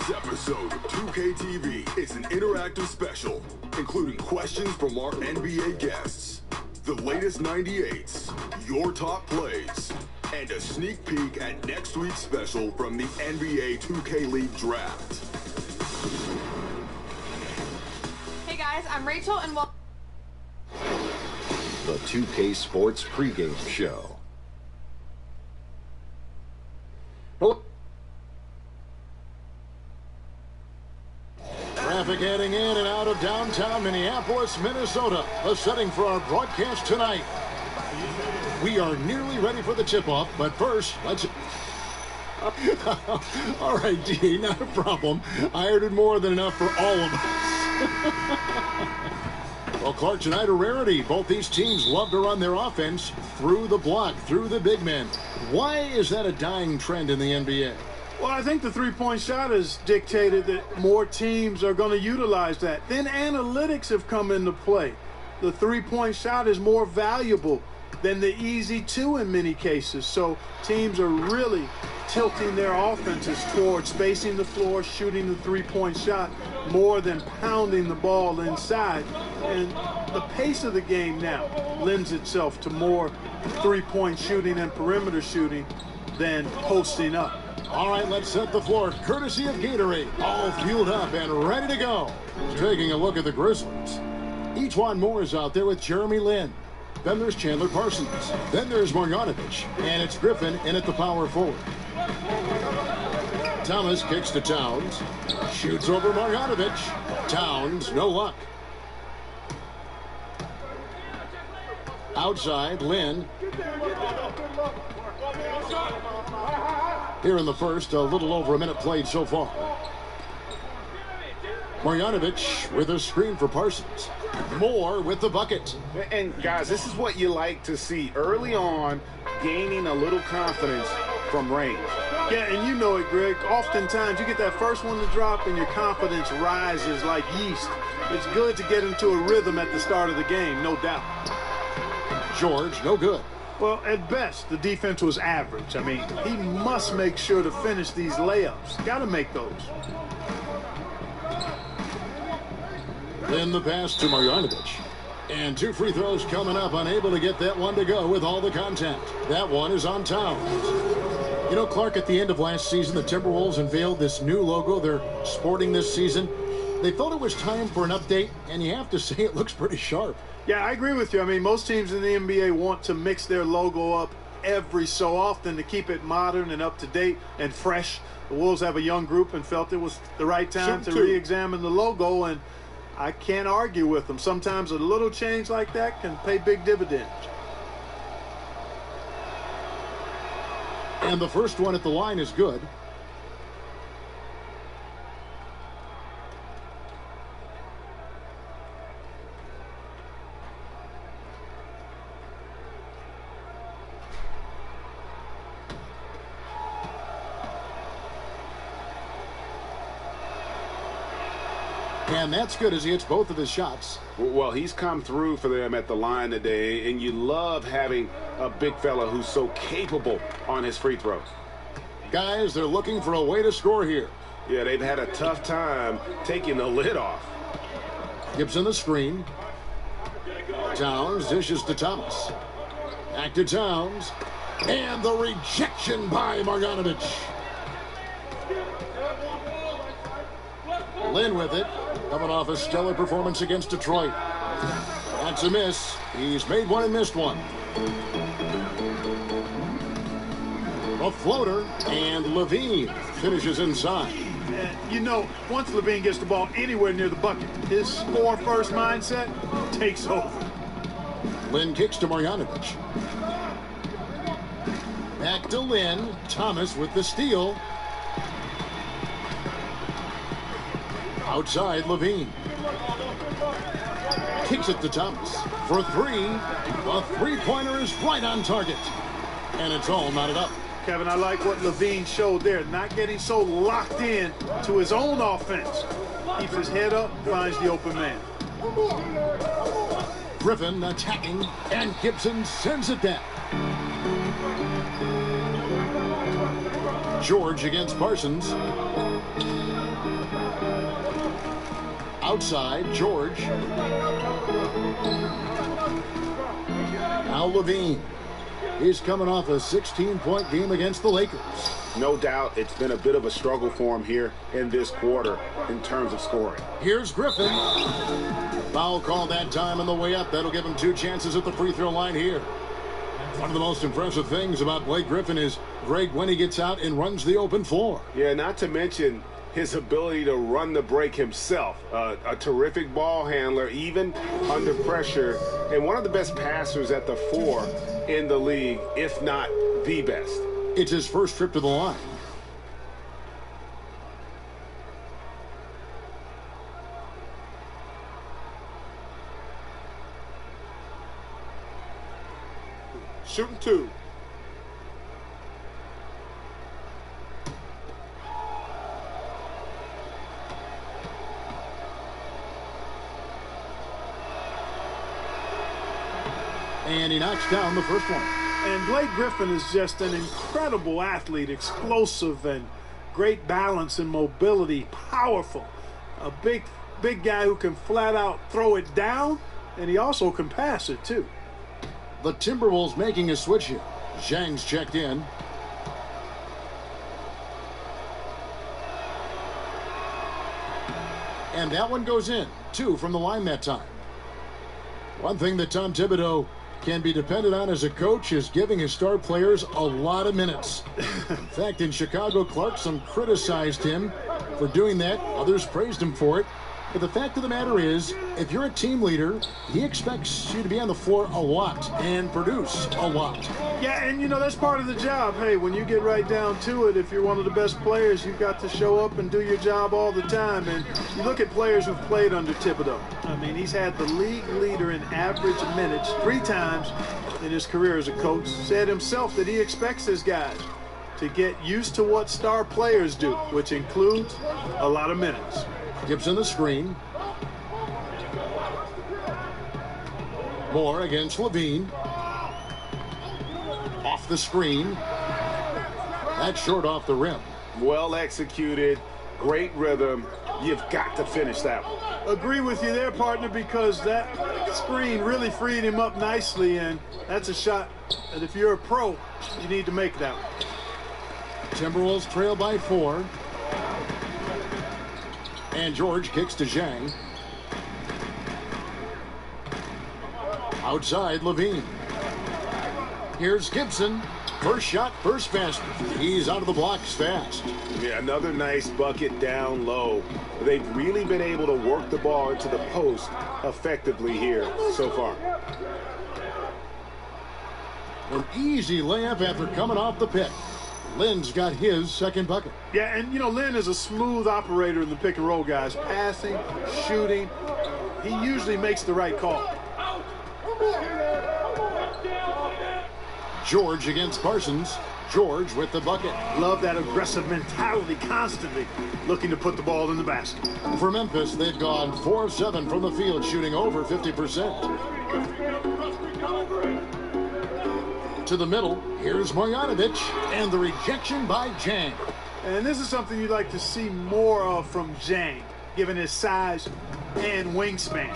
This episode of 2K TV is an interactive special, including questions from our NBA guests, the latest 98s, your top plays, and a sneak peek at next week's special from the NBA 2K League Draft. Hey guys, I'm Rachel and welcome. The 2K Sports pregame show. Traffic heading in and out of downtown Minneapolis, Minnesota. The setting for our broadcast tonight. We are nearly ready for the tip-off, but first, let's... All right, D, not a problem. I ordered more than enough for all of us. Well, Clark, tonight a rarity. Both these teams love to run their offense through the block, through the big men. Why is that a dying trend in the NBA? Well, I think the three-point shot has dictated that more teams are going to utilize that. Then analytics have come into play. The three-point shot is more valuable than the easy two in many cases. So teams are really tilting their offenses towards spacing the floor, shooting the three-point shot more than pounding the ball inside. And the pace of the game now lends itself to more three-point shooting and perimeter shooting than posting up. All right, let's set the floor, courtesy of Gatorade. All fueled up and ready to go. Taking a look at the Grizzlies. Ejuan Moore is out there with Jeremy Lin. Then there's Chandler Parsons. Then there's Marjanovic. And it's Griffin in at the power forward. Thomas kicks to Towns. Shoots over Marjanovic. Towns, no luck. Outside, Lin. Here in the first, a little over a minute played so far. Marjanovic with a screen for Parsons. Moore with the bucket. And guys, this is what you like to see early on, gaining a little confidence from range. Yeah, and you know it, Greg. Oftentimes you get that first one to drop and your confidence rises like yeast. It's good to get into a rhythm at the start of the game, no doubt. George, no good. Well, at best, the defense was average. I mean, he must make sure to finish these layups. Got to make those. Then the pass to Marjanovic. And two free throws coming up, unable to get that one to go with all the contact. That one is on Towns. You know, Clark, at the end of last season, the Timberwolves unveiled this new logo they're sporting this season. They felt it was time for an update, and you have to say it looks pretty sharp. Yeah, I agree with you. I mean, most teams in the NBA want to mix their logo up every so often to keep it modern and up to date and fresh. The Wolves have a young group and felt it was the right time to re-examine the logo, and I can't argue with them. Sometimes a little change like that can pay big dividends. And the first one at the line is good. And that's good as he hits both of his shots. Well, he's come through for them at the line today, and you love having a big fella who's so capable on his free throws. Guys, they're looking for a way to score here. Yeah, they've had a tough time taking the lid off. Gibson the screen. Towns dishes to Thomas. Back to Towns. And the rejection by Marjanovic. Lin with it. Coming off a stellar performance against Detroit. That's a miss. He's made one and missed one. A floater, and Levine finishes inside. And you know, once Levine gets the ball anywhere near the bucket, his score-first mindset takes over. Lin kicks to Marjanovic. Back to Lin. Thomas with the steal. Outside, Levine. Kicks it to Thomas. For three. The three-pointer is right on target. And it's all knotted up. Kevin, I like what Levine showed there. Not getting so locked in to his own offense. Keeps his head up, finds the open man. Griffin attacking, and Gibson sends it down. George against Parsons. Outside, George. Now Levine. He's coming off a 16-point game against the Lakers. No doubt it's been a bit of a struggle for him here in this quarter in terms of scoring. Here's Griffin. Foul call that time on the way up. That'll give him 2 chances at the free throw line here. One of the most impressive things about Blake Griffin is, Greg, when he gets out and runs the open floor. Yeah, not to mention his ability to run the break himself. A terrific ball handler, even under pressure, and one of the best passers at the 4 in the league, if not the best. It's his first trip to the line. Shooting 2. And he knocks down the first one. And Blake Griffin is just an incredible athlete, explosive and great balance and mobility, powerful. A big guy who can flat out throw it down, and he also can pass it too. The Timberwolves making a switch here. Zhang's checked in. And that one goes in. 2 from the line that time. One thing that Tom Thibodeau can be dependent on as a coach is giving his star players a lot of minutes. In fact, in Chicago, Clarkson criticized him for doing that. Others praised him for it. But the fact of the matter is, if you're a team leader, he expects you to be on the floor a lot and produce a lot. Yeah, and you know, that's part of the job. Hey, when you get right down to it, if you're one of the best players, you've got to show up and do your job all the time. And you look at players who've played under Thibodeau. I mean, he's had the league leader in average minutes 3 times in his career as a coach. Said himself that he expects his guys to get used to what star players do, which includes a lot of minutes. Gibson the screen. Moore against Levine. Off the screen. That's short off the rim. Well executed, great rhythm. You've got to finish that one. Agree with you there, partner, because that screen really freed him up nicely, and that's a shot that if you're a pro, you need to make that one. Timberwolves trail by 4. And George kicks to Zhang. Outside, Levine. Here's Gibson. First shot, first basket. He's out of the blocks fast. Yeah, another nice bucket down low. They've really been able to work the ball into the post effectively here so far. An easy layup after coming off the pick. Lynn's got his second bucket. Yeah, and you know, Lynn is a smooth operator in the pick and roll, guys. Passing, shooting. He usually makes the right call. George against Parsons. George with the bucket. Love that aggressive mentality, constantly looking to put the ball in the basket. For Memphis, they've gone 4 of 7 from the field, shooting over 50%. To the middle, here's Marjanovic, and the rejection by Zhang. And this is something you'd like to see more of from Zhang, given his size and wingspan.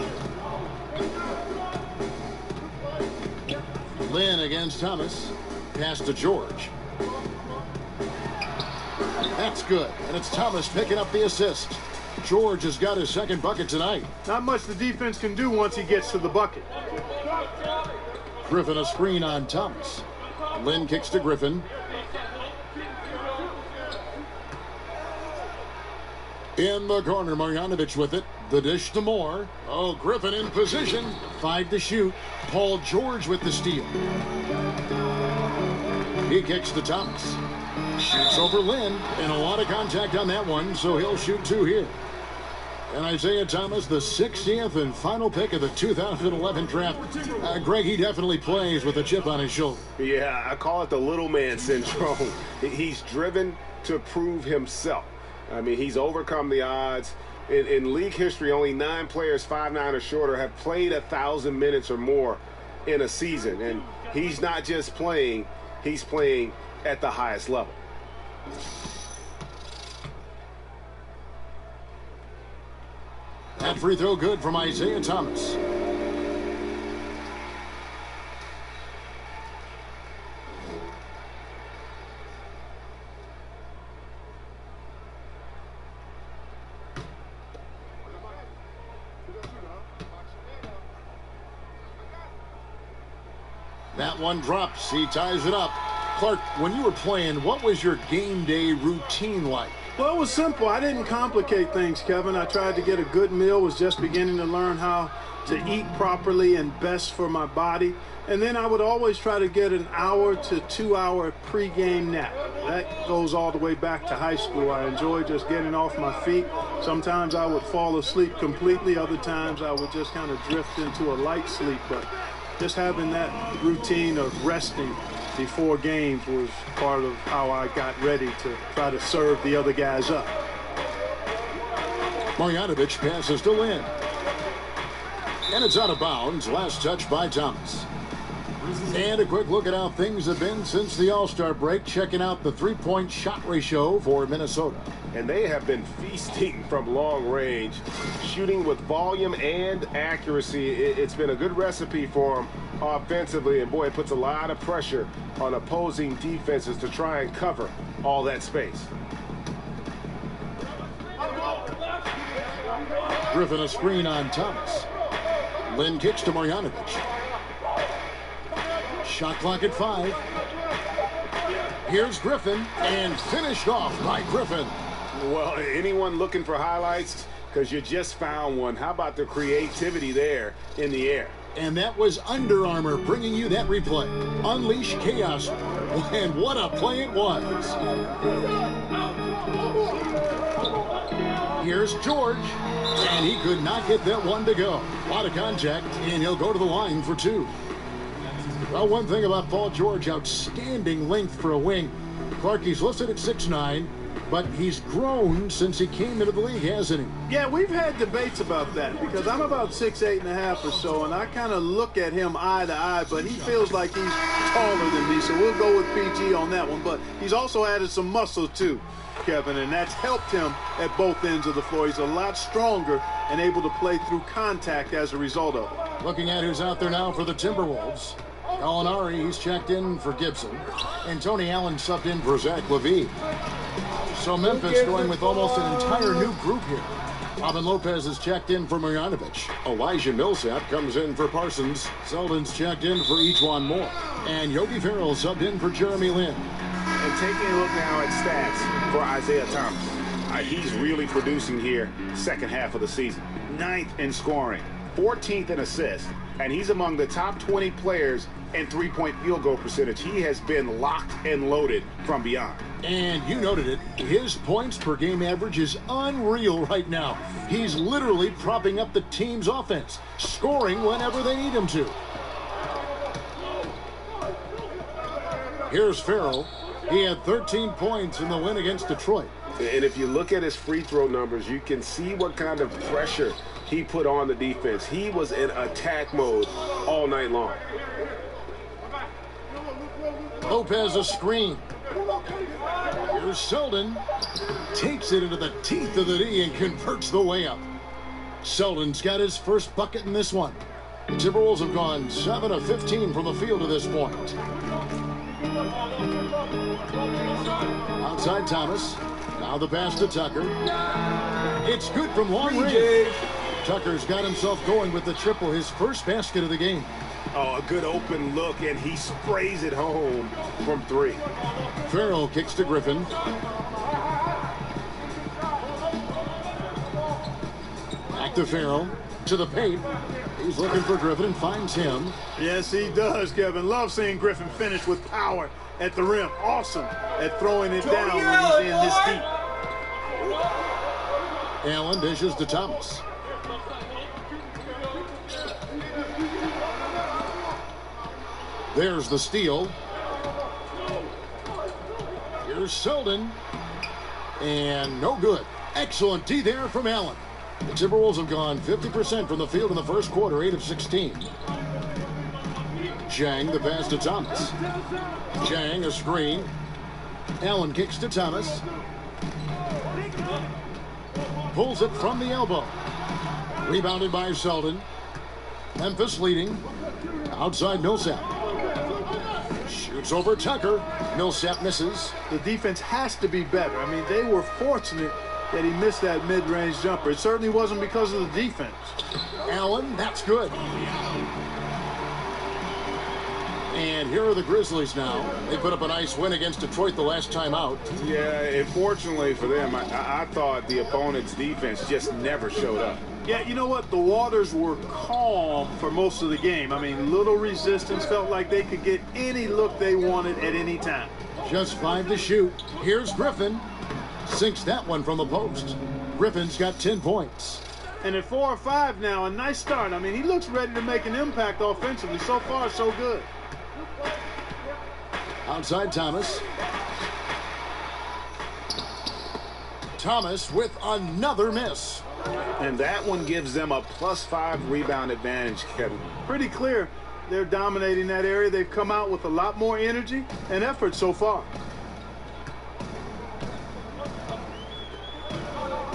Lynn against Thomas. Pass to George. That's good, and it's Thomas picking up the assist. George has got his second bucket tonight. Not much the defense can do once he gets to the bucket. Griffin a screen on Thomas. Lynn kicks to Griffin. In the corner, Marjanovic with it. The dish to Moore. Oh, Griffin in position. 5 to shoot. Paul George with the steal. He kicks to Thomas. Shoots over Lynn. And a lot of contact on that one, so he'll shoot 2 here. And Isaiah Thomas, the 60th and final pick of the 2011 draft. Greg, he definitely plays with a chip on his shoulder. Yeah, I call it the little man syndrome. He's driven to prove himself. I mean, he's overcome the odds. In league history, only 9 players 5'9" or shorter have played 1,000 minutes or more in a season. And he's not just playing, he's playing at the highest level. That free throw good from Isaiah Thomas. That one drops. He ties it up. Clark, when you were playing, what was your game day routine like? Well, it was simple. I didn't complicate things, Kevin. I tried to get a good meal, was just beginning to learn how to eat properly and best for my body. And then I would always try to get an hour to 2 hour pregame nap. That goes all the way back to high school. I enjoyed just getting off my feet. Sometimes I would fall asleep completely. Other times I would just kind of drift into a light sleep. But just having that routine of resting before games was part of how I got ready to try to serve the other guys up. Marjanovic passes to Lynn. And it's out of bounds. Last touch by Thomas. And a quick look at how things have been since the All-Star break. Checking out the three-point shot ratio for Minnesota. And they have been feasting from long range, shooting with volume and accuracy. It's been a good recipe for them offensively. And, boy, it puts a lot of pressure on opposing defenses to try and cover all that space. Griffin a screen on Thomas. Lynn kicks to Marjanovic. Shot clock at 5. Here's Griffin, and finished off by Griffin. Well, anyone looking for highlights? Because you just found one. How about the creativity there in the air? And that was Under Armour bringing you that replay. Unleash chaos. And what a play it was. Here's George. And he could not get that one to go. A lot of contact, and he'll go to the line for 2. Well, one thing about Paul George, outstanding length for a wing. Clark, he's listed at 6'9", but he's grown since he came into the league, hasn't he? Yeah, we've had debates about that because I'm about 6'8.5" or so, and I kind of look at him eye to eye, but he feels like he's taller than me, so we'll go with PG on that one. But he's also added some muscle too, Kevin, and that's helped him at both ends of the floor. He's a lot stronger and able to play through contact as a result of it. Looking at who's out there now for the Timberwolves. Gallinari, he's checked in for Gibson. And Tony Allen subbed in for Zach LaVine. So Memphis going with almost an entire new group here. Robin Lopez is checked in for Marjanovic. Elijah Millsap comes in for Parsons. Selden's checked in for Ejuan Moore. And Yogi Ferrell subbed in for Jeremy Lin. And taking a look now at stats for Isaiah Thomas. He's really producing here second half of the season. 9th in scoring, 14th in assists, and he's among the top 20 players in three-point field goal percentage. He has been locked and loaded from beyond. And you noted it, his points per game average is unreal right now. He's literally propping up the team's offense, scoring whenever they need him to. Here's Ferrell. He had 13 points in the win against Detroit. And if you look at his free throw numbers, you can see what kind of pressure he put on the defense. He was in attack mode all night long. Lopez a screen. Here's Selden. Takes it into the teeth of the D and converts the layup. Selden's got his first bucket in this one. The Timberwolves have gone 7 of 15 from the field to this point. Outside Thomas. Now the pass to Tucker. It's good from long range. Tucker's got himself going with the triple, his first basket of the game. Oh, a good open look, and he sprays it home from 3. Ferrell kicks to Griffin. Back to Ferrell. To the paint. He's looking for Griffin and finds him. Yes, he does, Kevin. Love seeing Griffin finish with power at the rim. Awesome at throwing it down when he's in this deep. Allen dishes to Thomas. There's the steal. Here's Selden. And no good. Excellent D there from Allen. The Timberwolves have gone 50% from the field in the first quarter, 8 of 16. Zhang, the pass to Thomas. Zhang, a screen. Allen kicks to Thomas. Pulls it from the elbow. Rebounded by Selden. Memphis leading. Outside Millsap. Shoots over Tucker. Millsap misses. The defense has to be better. I mean, they were fortunate that he missed that mid-range jumper. It certainly wasn't because of the defense. Allen, that's good. And here are the Grizzlies now. They put up a nice win against Detroit the last time out. Yeah, and fortunately for them, I thought the opponent's defense just never showed up. Yeah, you know what? The waters were calm for most of the game. I mean, little resistance. Felt like they could get any look they wanted at any time. Just 5 to shoot. Here's Griffin. Sinks that one from the post. Griffin's got 10 points. And at 4 or 5 now, a nice start. I mean, he looks ready to make an impact offensively. So far, so good. Outside Thomas. Thomas with another miss. And that one gives them a +5 rebound advantage, Kevin. Pretty clear they're dominating that area. They've come out with a lot more energy and effort so far.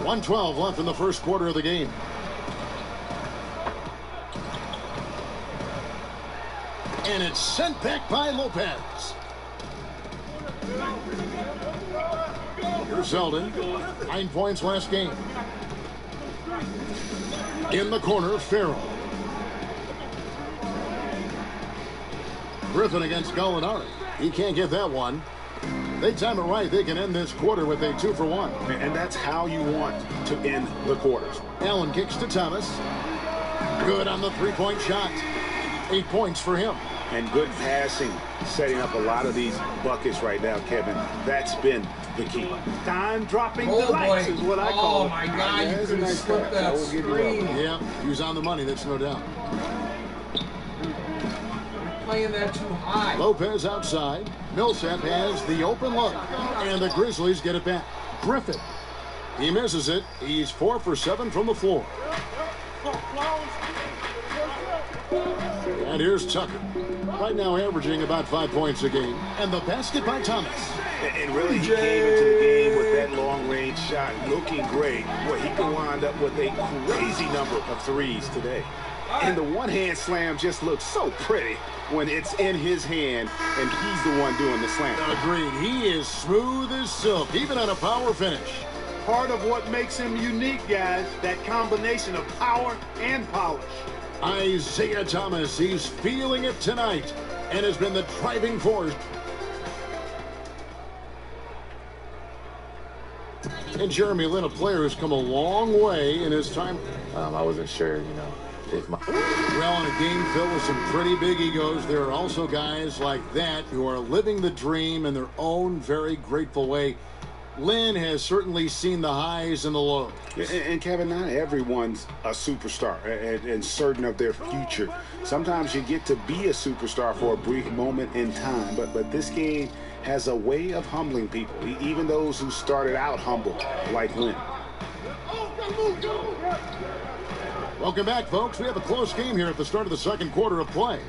1:12 left in the first quarter of the game. And it's sent back by Lopez. Here's Zeldin. 9 points last game. In the corner, Farrell. Griffin against Gallinari. He can't get that one. They time it right. They can end this quarter with a 2 for 1. And that's how you want to end the quarters. Allen kicks to Thomas. Good on the three-point shot. 8 points for him. And good passing, setting up a lot of these buckets right now, Kevin. That's been the key. Time-dropping delights is what I call it. Oh, my God, you could have slipped that screen. Yeah, he was on the money, that's no doubt. Playing that too high. Lopez outside. Millsap has the open look. And the Grizzlies get it back. Griffin. He misses it. He's 4 for 7 from the floor. And here's Tucker. Right now averaging about 5 points a game. And the basket by Thomas. And really, he came into the game with that long-range shot looking great. Well, he can wind up with a crazy number of threes today. And the one-hand slam just looks so pretty when it's in his hand and he's the one doing the slam. Agreed. He is smooth as silk, even on a power finish. Part of what makes him unique, guys, that combination of power and polish. Isaiah Thomas, he's feeling it tonight and has been the driving force. And Jeremy Lin, a player who's come a long way in his time. I wasn't sure, you know. Well, in a game filled with some pretty big egos, there are also guys like that who are living the dream in their own very grateful way. Lin has certainly seen the highs and the lows. And Kevin, not everyone's a superstar and certain of their future. Sometimes you get to be a superstar for a brief moment in time, but this game has a way of humbling people, even those who started out humble, like Lin. Welcome back, folks. We have a close game here at the start of the second quarter of play.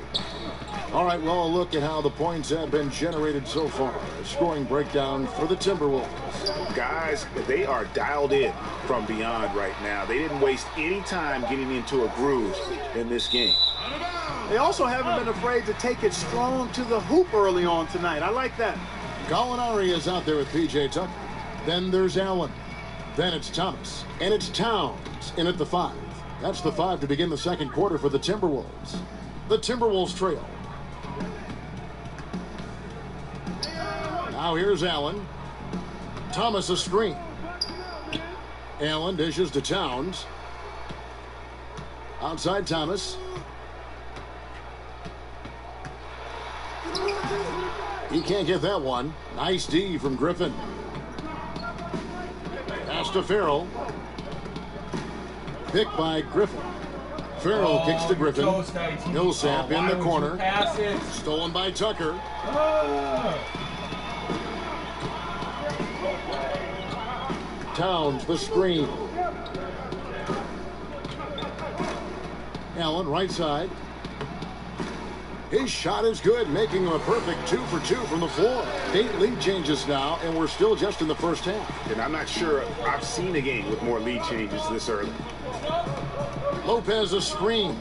All right, well, a look at how the points have been generated so far. A scoring breakdown for the Timberwolves. Guys, they are dialed in from beyond right now. They didn't waste any time getting into a groove in this game. They also haven't been afraid to take it strong to the hoop early on tonight. I like that. Gallinari is out there with P.J. Tucker. Then there's Allen. Then it's Thomas. And it's Towns in at the 5. That's the 5 to begin the second quarter for the Timberwolves. The Timberwolves trail. Now here's Allen. Thomas a screen. Allen dishes to Towns. Outside Thomas. He can't get that one. Nice D from Griffin. Pass to Farrell. Picked by Griffin. Farrell kicks to Griffin. Millsap in the corner. Stolen by Tucker. Towns the screen. Allen right side. His shot is good, making him a perfect 2 for 2 from the floor. 8 lead changes now, and we're still just in the first half. And I'm not sure I've seen a game with more lead changes this early. Lopez a screen.